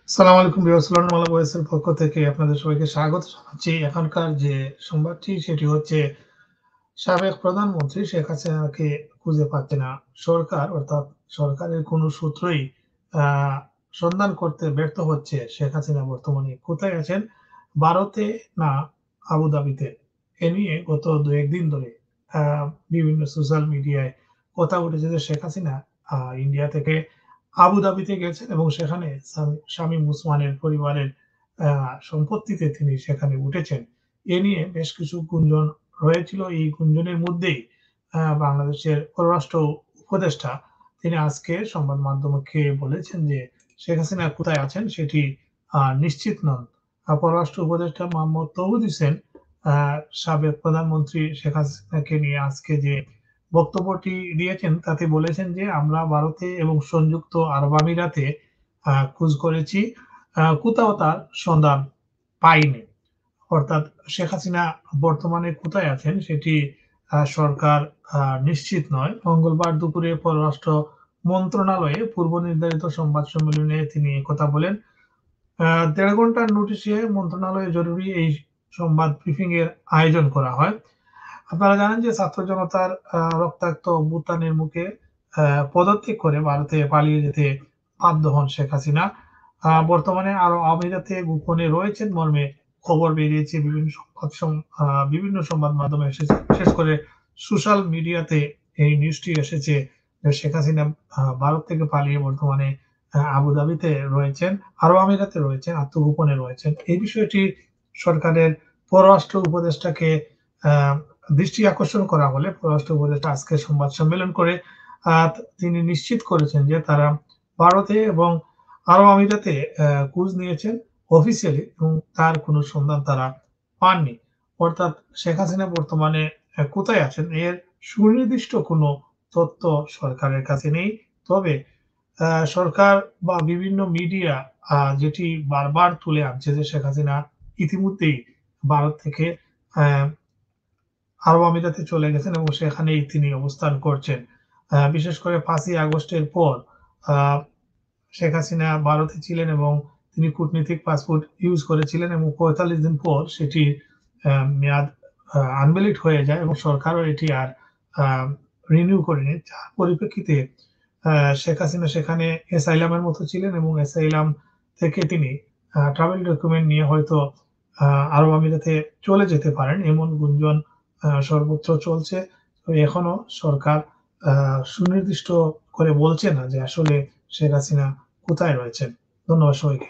আসসালামু আলাইকুম viewers, London মালা ভয়েসের পক্ষ থেকে আপনাদের সবাইকে স্বাগত জানাচ্ছি। এখনকার যে সংবাদটি সেটি হচ্ছে সাবেক প্রধানমন্ত্রী শেখ হাসিনাকে খুঁজে পাচ্ছে না সরকার, অর্থাৎ সরকারের কোনো সূত্রই আ সন্ধান করতে ব্যর্থ হচ্ছে শেখ হাসিনা বর্তমানে কোথায় আছেন? ভারতে না আবুধাবিতে? এ নিয়ে গত ২-১ দিন ধরে আ বিভিন্ন সোশ্যাল মিডিয়ায় কথা উঠেছে যে শেখ হাসিনা ইন্ডিয়া থেকে আবুধাবিতে গেছেন এবং সেখানে শামীম ওসমানের পরিবারের আ সম্পত্তিতে তিনি সেখানে উঠেছেন। এ নিয়ে বেশ কিছু গুঞ্জন হয়েছিল। এই গুঞ্জনের মধ্যেই বাংলাদেশের পররাষ্ট্র উপদেষ্টা তিনি আজকে সংবাদ মাধ্যমকে বলেছেন যে, শেখ হাসিনা কোথায় আছেন সেটি নিশ্চিত নন। পররাষ্ট্র উপদেষ্টা মোহাম্মদ তৌহিদ হোসেন আ সাবেক প্রধানমন্ত্রী শেখ হাসিনাকে নিয়ে আজকে যে বক্তব্যটি দিয়েছেন তাতে বলেছেন যে, "আমরা ভারতে এবং সংযুক্ত আরব আমিরাতে খোঁজ করেছি। কোথাও তার সন্ধান পাইনি।" অর্থাৎ শেখ হাসিনা বর্তমানে কোথায় আছেন সেটি সরকার আ নিশ্চিত নয়। মঙ্গলবার দুপুরে পররাষ্ট্র মন্ত্রণালয়ে পূর্ব নির্ধারিত সংবাদ সম্মেলনে তিনি একথা বলেন। ১.৫ ঘন্টার নোটিশে মন্ত্রণালয়ে জরুরি এই সংবাদ ব্রিফিং এর আয়োজন করা হয়। আপনারা জানেন যে ছাত্র জনতার রক্তাক্ত অভ্যুত্থানের মুখে আ পদত্যাগ করে ভারতে পালিয়ে যেতে বাধ্য হন শেখ হাসিনা। বর্তমানে আরো আমিরাতে গোপনে রয়েছেন মর্মে খবর বেরিয়েছে বিভিন্ন সংবাদ মাধ্যমে এসেছে। বিশেষ করে সোশ্যাল মিডিয়াতে এই নিউজটি এসেছে যে শেখ হাসিনা ভারত থেকে পালিয়ে বর্তমানে আবুধাবিতে রয়েছেন, আরব আমিরাতে রয়েছেন, আত্মগোপনে রয়েছেন। এই বিষয়টি সরকারের পররাষ্ট্র উপদেষ্টাকে আ দৃষ্টি আকর্ষণ করা হলে পররাষ্ট্র উপদেষ্টা আজকে সংবাদ সম্মেলন করে আ তিনি নিশ্চিত করেছেন যে তারা ভারতে এবং আরব আমিরাতে খোঁজ নিয়েছেন অফিসিয়ালি এবং তার কোনো সন্ধান তারা পাননি। অর্থাৎ শেখ হাসিনা বর্তমানে কোথায় আছেন এর সুনির্দিষ্ট কোনো তথ্য সরকারের কাছে নেই। তবে সরকার বা বিভিন্ন মিডিয়া যেটি বারবার তুলে আনছে যে শেখ হাসিনা ইতিমধ্যেই ভারত থেকে অ্যা আরব আমিরাতে চলে গেছেন এবং সেখানেই তিনি অবস্থান করছেন। বিশেষ করে ৫ই আগস্টের পর আ শেখ হাসিনা ভারতে ছিলেন এবং তিনি কূটনীতিক পাসপোর্ট ইউজ করেছিলেন এবং ৪৫ দিন পর সেটির মেয়াদ আনভ্যালিড হয়ে যায় এবং সরকারও এটি আর আ রিনিউ করেনি। যার পরিপ্রেক্ষিতে আ শেখ হাসিনা সেখানে অ্যাসাইলাম এর মতো ছিলেন এবং অ্যাসাইলাম থেকে তিনি ট্রাভেল ডকুমেন্ট নিয়ে হয়তো আ আরব আমিরাতে চলে যেতে পারেন। এমন গুঞ্জন সর্বত্র চলছে। তো এখনো সরকার আ সুনির্দিষ্ট করে বলছে না যে আসলে শেখ হাসিনা কোথায় রয়েছেন। ধন্যবাদ সবাইকে।